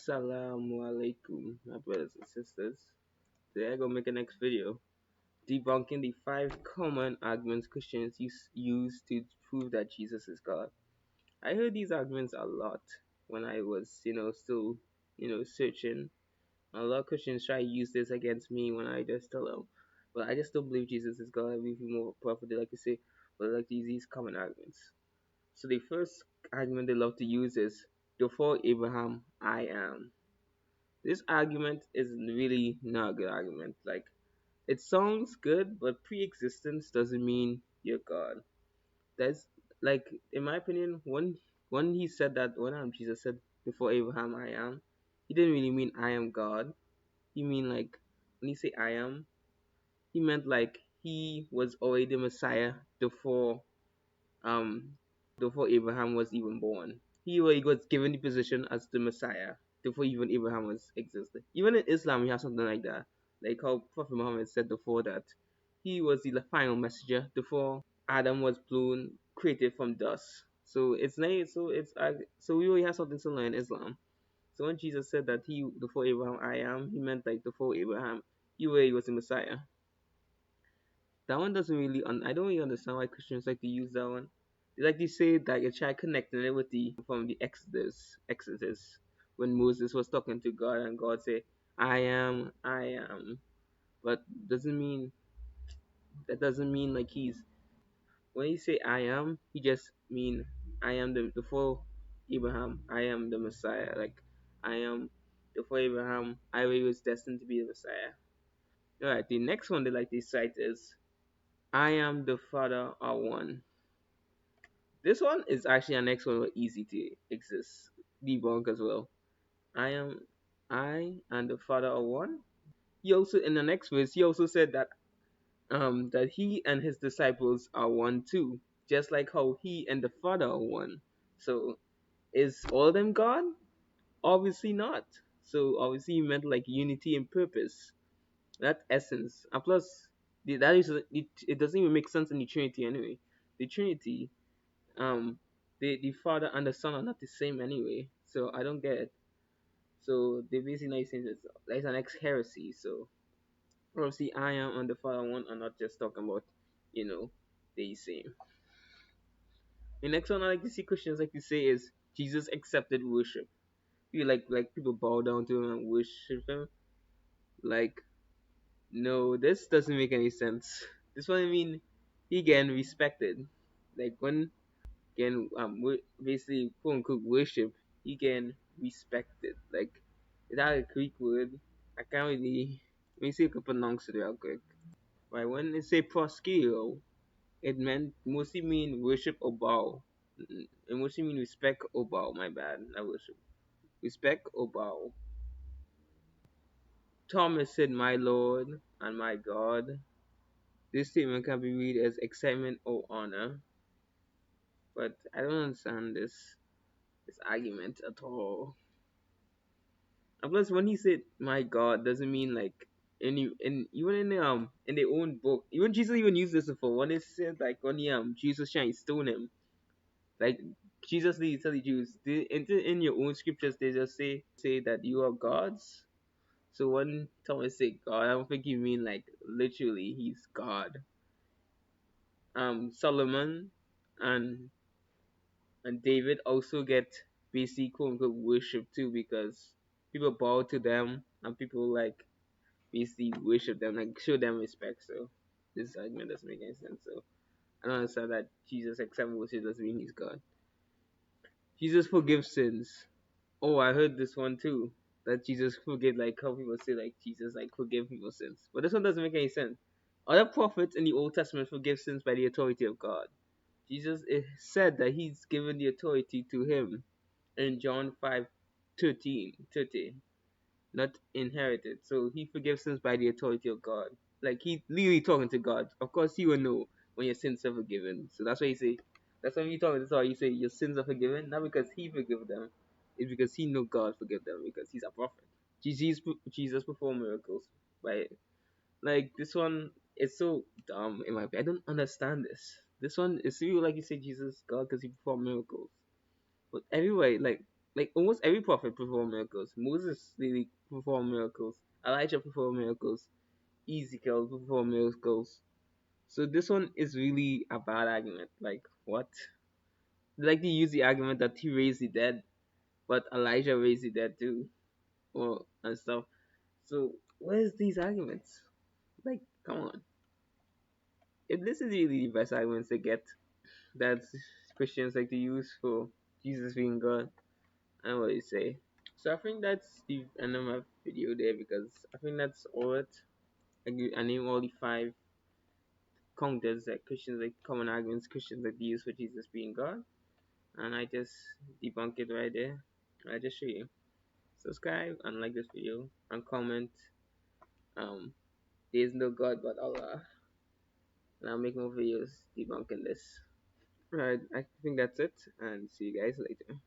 Assalamu alaikum, my brothers and sisters. Today I'm gonna make a next video debunking the 5 common arguments Christians use to prove that Jesus is God. I heard these arguments a lot when I was, still, searching. A lot of Christians try to use this against me when I just tell them, but I just don't believe Jesus is God. I believe He's more of a prophet. They like to say, but like these common arguments. So the first argument they love to use is, before Abraham, I am. This argument is really not a good argument. Like, it sounds good, but pre-existence doesn't mean you're God. That's like, in my opinion, when he said that, when Jesus said, before Abraham I am, he didn't really mean I am God. He mean, like, when he say I am, he meant like he was already the Messiah um before Abraham was even born. He was given the position as the Messiah before even Abraham was existed. Even in Islam, we have something like that, like how Prophet Muhammad said before that he was the final messenger before Adam was blown, created from dust. So it's nice. So we already have something similar in Islam. So when Jesus said that he before Abraham I am, he meant like before Abraham he already was the Messiah. That one doesn't really. I don't really understand why Christians like to use that one. They like to say that you try connecting it with the from the Exodus, when Moses was talking to God and God said, I am," but doesn't mean that doesn't mean like he's when he say I am, he just mean I am the before Abraham, I am the Messiah. Like, I am before Abraham, I was destined to be the Messiah. Alright, the next one they like to cite is, I am the Father are one. This one is actually an next one was easy to exist debunk as well. I and the Father are one. He also in the next verse he also said that he and his disciples are one too, just like how he and the Father are one. So is all of them God? Obviously not. So obviously he meant like unity in purpose. That essence. And plus it doesn't even make sense in the Trinity anyway. The Trinity the father and the son are not the same anyway, so I don't get it. So they basically saying that it's an ex heresy. So obviously I am and the father one are not just talking about, you know the same. The next one I like to see Christians like to say is, Jesus accepted worship. You like people bow down to him and worship him. Like, no, this doesn't make any sense. This one, I mean, he getting respected. Like, when can basically quote unquote worship, he can respect it. Like, is that a Greek word? I can't really. Let me see if I can pronounce it real quick. Right, when they say proskeo, it meant mostly mean worship or bow. It mostly mean respect or bow. My bad, not worship. Respect or bow. Thomas said, "My Lord and my God." This statement can be read as excitement or honor, but I don't understand this argument at all. And plus, when he said "my God," doesn't mean like any and even in their own book. Even Jesus even used this before. When it said like when Jesus trying to stone him, like Jesus did tell the Jews, in your own scriptures they just say that you are gods. So when Thomas say God, I don't think you mean like literally he's God. Solomon and David also get basically quote unquote worship too, because people bow to them and people like basically worship them, like show them respect. So this argument doesn't make any sense. So I don't understand that Jesus accept worship doesn't mean he's God. Jesus forgives sins. Oh, I heard this one too. That Jesus forgive, like how people say like Jesus like forgive people's sins. But this one doesn't make any sense. Other prophets in the Old Testament forgive sins by the authority of God. Jesus said that he's given the authority to him in John 5:30, not inherited. So he forgives sins by the authority of God. Like, he literally talking to God. Of course he will know when your sins are forgiven. So that's why you say, that's when you talk to God, you say your sins are forgiven, not because he forgive them, it's because he know God forgive them because he's a prophet. Jesus performed miracles. Right? Like, this one is so dumb in my opinion. I don't understand this one is really like you say Jesus God because he performed miracles. But anyway, like, like almost every prophet performed miracles. Moses really performed miracles. Elijah performed miracles. Ezekiel performed miracles. So this one is really a bad argument. Like what? Like they use the argument that he raised the dead, but Elijah raised the dead too, or and stuff. So where's these arguments? Like, come on. If this is really the best arguments they get, that Christians like to use for Jesus being God, I don't know what you say. So I think that's the end of my video there because I think that's all it. I name all the five counters that Christians like common arguments Christians like to use for Jesus being God, and I just debunk it right there. I just show you. Subscribe and like this video and comment. Um, there is no God but Allah, and I'll make more videos debunking this. Right, I think that's it, and see you guys later.